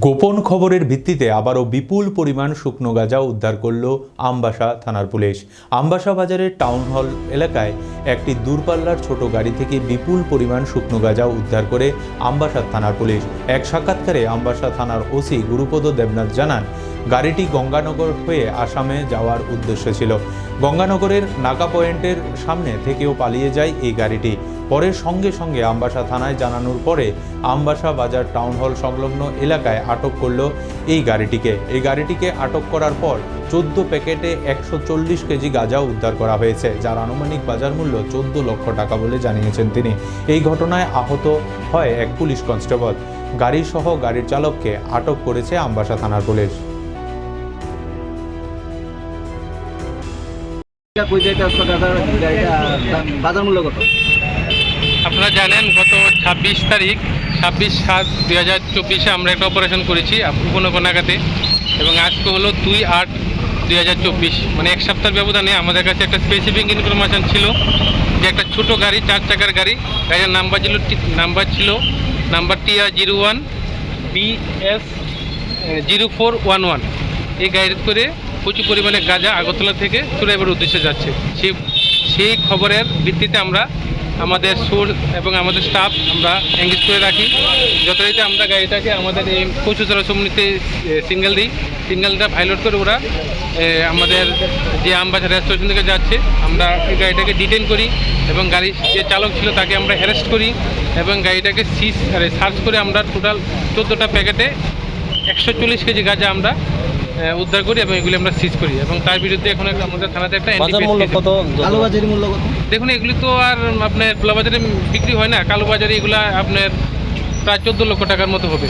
গোপন খবরের ভিত্তিতে আবারও বিপুল পরিমাণ শুকনো গাঁজা উদ্ধার করল আমবাসা থানার পুলিশ। আমবাসা বাজারের টাউন হল এলাকায় একটি দূরপাল্লার ছোট গাড়ি থেকে বিপুল পরিমাণ শুকনো গাঁজা উদ্ধার করে আমবাসা থানার পুলিশ। এক সাক্ষাৎকারে আমবাসা থানার ওসি গুরুপদ দেবনাথ জানান, গাড়িটি গঙ্গানগর হয়ে আসামে যাওয়ার উদ্দেশ্য ছিল। গঙ্গানগরের নাকা পয়েন্টের সামনে থেকেও পালিয়ে যায় এই গাড়িটি। পরে সঙ্গে সঙ্গে আমবাসা থানায় জানানোর পরে আমবাসা বাজার টাউন হল সংলগ্ন এলাকায় আটক করল এই গাড়িটিকে আটক করার পর 14 প্যাকেটে 140 কেজি গাঁজা উদ্ধার করা হয়েছে, যার আনুমানিক বাজার মূল্য 14 লক্ষ টাকা বলে জানিয়েছেন তিনি। এই ঘটনায় আহত হয় এক পুলিশ কনস্টেবল। গাড়ি সহ গাড়ির চালককে আটক করেছে আমবাসা থানার পুলিশ। আপনারা জানেন, গত 26/7/2024 আমরা একটা অপারেশন করেছি উপনগনাগাতে, এবং আজকে হলো 2/8/2024, মানে এক সপ্তাহের ব্যবধানে আমাদের কাছে একটা স্পেসিফিক ইনফরমেশন ছিল যে একটা ছোট গাড়ি, 4 চাকার গাড়ির নাম্বার ছিল TR01 BS 0411। এই গাড়ি করে প্রচুর পরিমাণে গাঁজা আগরতলা থেকে চুরাইবার উদ্দেশ্যে যাচ্ছে। সেই খবরের ভিত্তিতে আমরা আমাদের সোর্স এবং আমাদের স্টাফ আমরা এঙ্গেজ করে রাখি। যথারীতি আমরা গাড়িটাকে আমাদের এই পশু চালক সমিতিতে সিঙ্গেলটা পাইলট করে ওরা আমাদের যে আমবাসা রেল স্টেশন থেকে যাচ্ছে, আমরা এই গাড়িটাকে ডিটেন করি এবং গাড়ির যে চালক ছিল তাকে আমরা অ্যারেস্ট করি এবং গাড়িটাকে সার্চ করে আমরা টোটাল 14টা প্যাকেটে 140 কেজি গাঁজা আমরা উদ্ধার করি এবং এগুলি আমরা সিজ করি, এবং তার বিরুদ্ধে এখন আমাদের থানাতে একটা কালোবাজারি মূল্য কত? দেখুন, এগুলি তো আর আপনার খোলা বাজারে বিক্রি হয় না। কালোবাজারে এগুলা আপনার প্রায় 14 লক্ষ টাকার মতো হবে।